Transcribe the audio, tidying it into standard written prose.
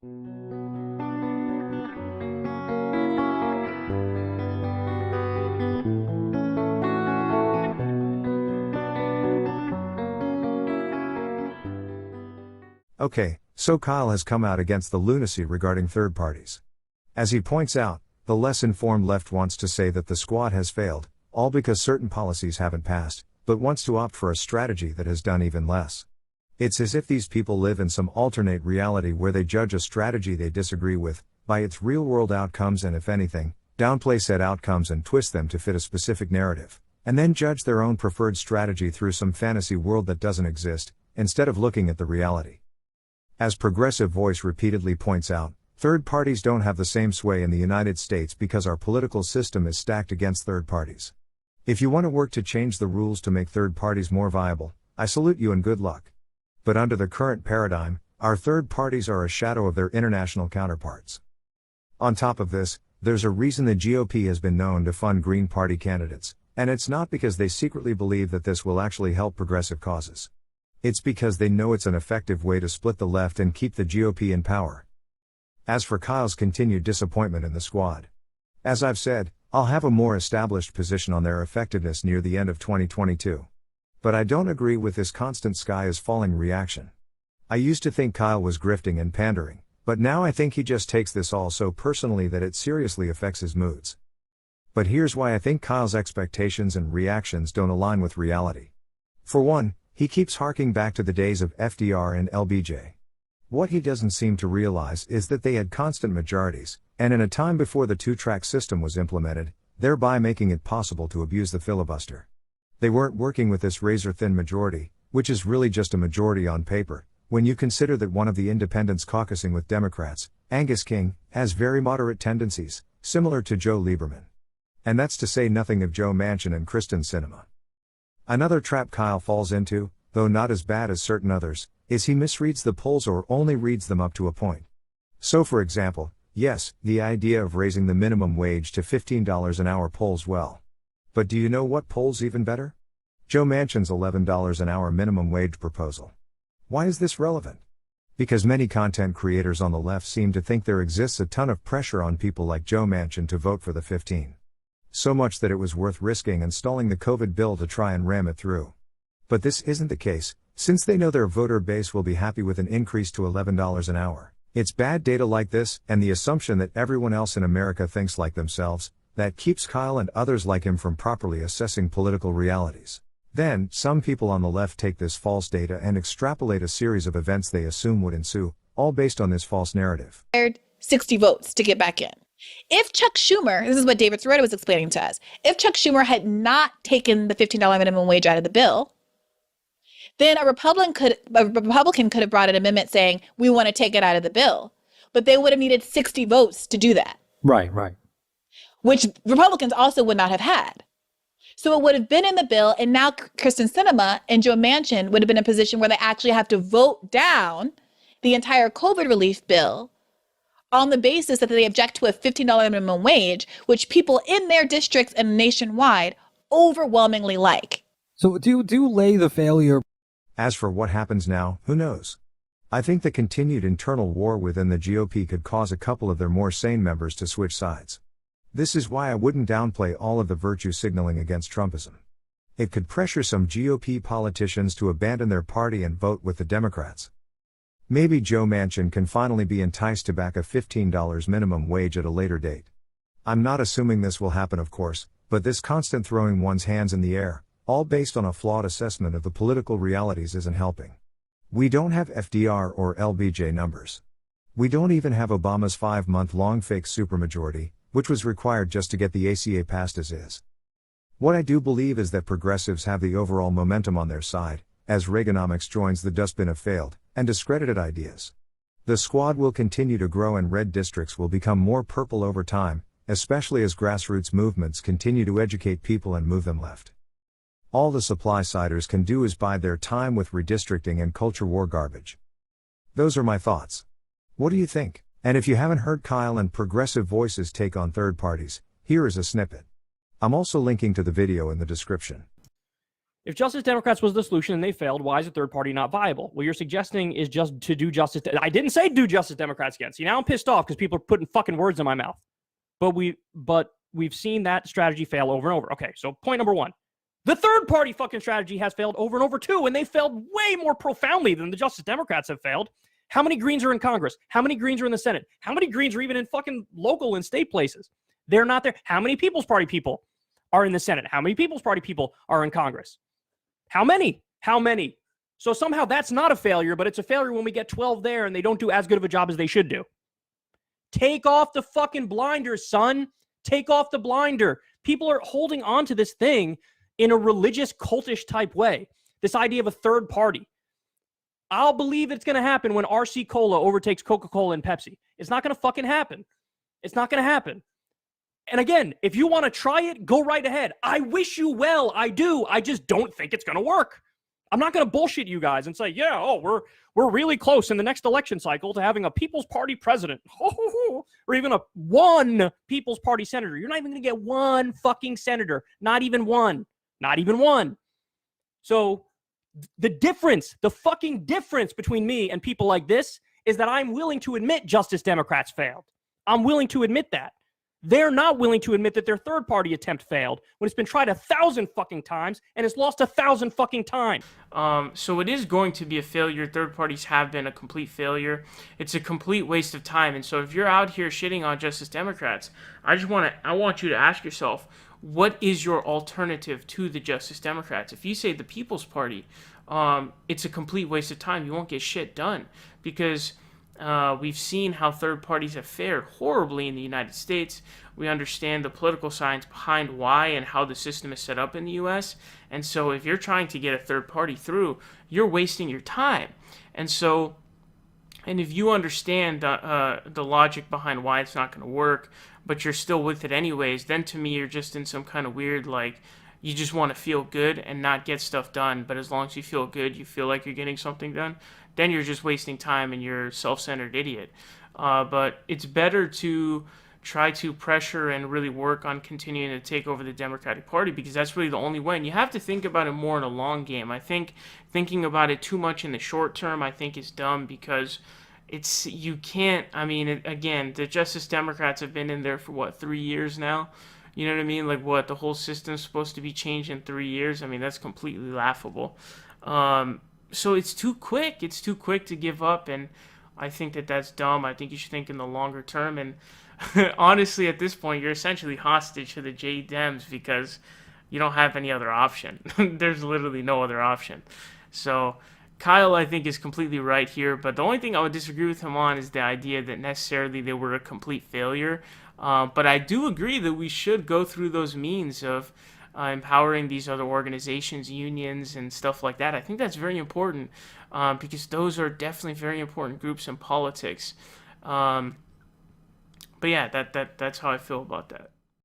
Okay, so Kyle has come out against the lunacy regarding third parties. As he points out, the less informed left wants to say that the squad has failed, all because certain policies haven't passed, but wants to opt for a strategy that has done even less. It's as if these people live in some alternate reality where they judge a strategy they disagree with by its real-world outcomes and, if anything, downplay said outcomes and twist them to fit a specific narrative, and then judge their own preferred strategy through some fantasy world that doesn't exist, instead of looking at the reality. As Progressive Voice repeatedly points out, third parties don't have the same sway in the United States because our political system is stacked against third parties. If you want to work to change the rules to make third parties more viable, I salute you and good luck. But under the current paradigm, our third parties are a shadow of their international counterparts. On top of this, there's a reason the GOP has been known to fund Green Party candidates, and it's not because they secretly believe that this will actually help progressive causes. It's because they know it's an effective way to split the left and keep the GOP in power. As for Kyle's continued disappointment in the squad, as I've said, I'll have a more established position on their effectiveness near the end of 2022. But I don't agree with this constant sky is falling reaction. I used to think Kyle was grifting and pandering, but now I think he just takes this all so personally that it seriously affects his moods. But here's why I think Kyle's expectations and reactions don't align with reality. For one, he keeps harking back to the days of FDR and LBJ. What he doesn't seem to realize is that they had constant majorities, and in a time before the two-track system was implemented, thereby making it possible to abuse the filibuster. They weren't working with this razor-thin majority, which is really just a majority on paper, when you consider that one of the independents caucusing with Democrats, Angus King, has very moderate tendencies, similar to Joe Lieberman. And that's to say nothing of Joe Manchin and Kristen Sinema. Another trap Kyle falls into, though not as bad as certain others, is he misreads the polls or only reads them up to a point. So for example, yes, the idea of raising the minimum wage to $15 an hour polls well. But do you know what polls even better? Joe Manchin's $11 an hour minimum wage proposal. Why is this relevant? Because many content creators on the left seem to think there exists a ton of pressure on people like Joe Manchin to vote for the 15. So much that it was worth risking and stalling the COVID bill to try and ram it through. But this isn't the case, since they know their voter base will be happy with an increase to $11 an hour. It's bad data like this, and the assumption that everyone else in America thinks like themselves, that keeps Kyle and others like him from properly assessing political realities. Then, some people on the left take this false data and extrapolate a series of events they assume would ensue, all based on this false narrative. 60 votes to get back in. If Chuck Schumer, this is what David Soretta was explaining to us, if Chuck Schumer had not taken the $15 minimum wage out of the bill, then a Republican could have brought an amendment saying, we want to take it out of the bill. But they would have needed 60 votes to do that. Right. Which Republicans also would not have had. So it would have been in the bill, and now Kristen Sinema and Joe Manchin would have been in a position where they actually have to vote down the entire COVID relief bill on the basis that they object to a $15 minimum wage, which people in their districts and nationwide overwhelmingly like. So do you lay the failure? As for what happens now, who knows? I think the continued internal war within the GOP could cause a couple of their more sane members to switch sides. This is why I wouldn't downplay all of the virtue signaling against Trumpism. It could pressure some GOP politicians to abandon their party and vote with the Democrats. Maybe Joe Manchin can finally be enticed to back a $15 minimum wage at a later date. I'm not assuming this will happen, of course, but this constant throwing one's hands in the air, all based on a flawed assessment of the political realities, isn't helping. We don't have FDR or LBJ numbers. We don't even have Obama's 5-month-long fake supermajority, which was required just to get the ACA passed as is. What I do believe is that progressives have the overall momentum on their side, as Reaganomics joins the dustbin of failed and discredited ideas. The squad will continue to grow and red districts will become more purple over time, especially as grassroots movements continue to educate people and move them left. All the supply-siders can do is bide their time with redistricting and culture war garbage. Those are my thoughts. What do you think? And if you haven't heard Kyle and Progressive Voice's take on third parties, here is a snippet. I'm also linking to the video in the description. If Justice Democrats was the solution and they failed, why is a third party not viable? What you're suggesting is just to do justice. I didn't say do Justice Democrats again. See, now I'm pissed off because people are putting fucking words in my mouth. But we've seen that strategy fail over and over. Okay, so point number one. The third party fucking strategy has failed over and over too, and they failed way more profoundly than the Justice Democrats have failed. How many Greens are in Congress? How many Greens are in the Senate? How many Greens are even in fucking local and state places? They're not there. How many People's Party people are in the Senate? How many People's Party people are in Congress? How many? How many? So somehow that's not a failure, but it's a failure when we get 12 there and they don't do as good of a job as they should do. Take off the fucking blinders, son. Take off the blinder. People are holding on to this thing in a religious, cultish type way. This idea of a third party. I'll believe it's going to happen when RC Cola overtakes Coca-Cola and Pepsi. It's not going to fucking happen. It's not going to happen. And again, if you want to try it, go right ahead. I wish you well. I do. I just don't think it's going to work. I'm not going to bullshit you guys and say, yeah, oh, we're really close in the next election cycle to having a People's Party president. Or even one People's Party senator. You're not even going to get one fucking senator. Not even one. Not even one. So the difference, the fucking difference between me and people like this is that I'm willing to admit Justice Democrats failed. I'm willing to admit that. They're not willing to admit that their third party attempt failed when it's been tried 1,000 fucking times and it's lost 1,000 fucking times. So it is going to be a failure. Third parties have been a complete failure. It's a complete waste of time. And so if you're out here shitting on Justice Democrats, I want you to ask yourself, what is your alternative to the Justice Democrats? If you say the People's Party, it's a complete waste of time. You won't get shit done because we've seen how third parties have fared horribly in the United States. We understand the political science behind why and how the system is set up in the U.S. And so if you're trying to get a third party through, you're wasting your time. And so, and if you understand the logic behind why it's not going to work, but you're still with it anyways, then to me you're just in some kind of weird, like, you just want to feel good and not get stuff done. But as long as you feel good, you feel like you're getting something done, then you're just wasting time and you're a self-centered idiot. But it's better to try to pressure and really work on continuing to take over the Democratic Party because that's really the only way. And you have to think about it more in a long game. I think thinking about it too much in the short term, I think is dumb because you can't, I mean, again, the Justice Democrats have been in there for 3 years now? You know what I mean? Like the whole system's supposed to be changed in 3 years? I mean, that's completely laughable. So it's too quick. It's too quick to give up, and I think that's dumb. I think you should think in the longer term, and honestly, at this point, you're essentially hostage to the J-Dems because you don't have any other option. There's literally no other option. So Kyle, I think, is completely right here, but the only thing I would disagree with him on is the idea that necessarily they were a complete failure. But I do agree that we should go through those means of empowering these other organizations, unions, and stuff like that. I think that's very important because those are definitely very important groups in politics. But yeah, that's how I feel about that.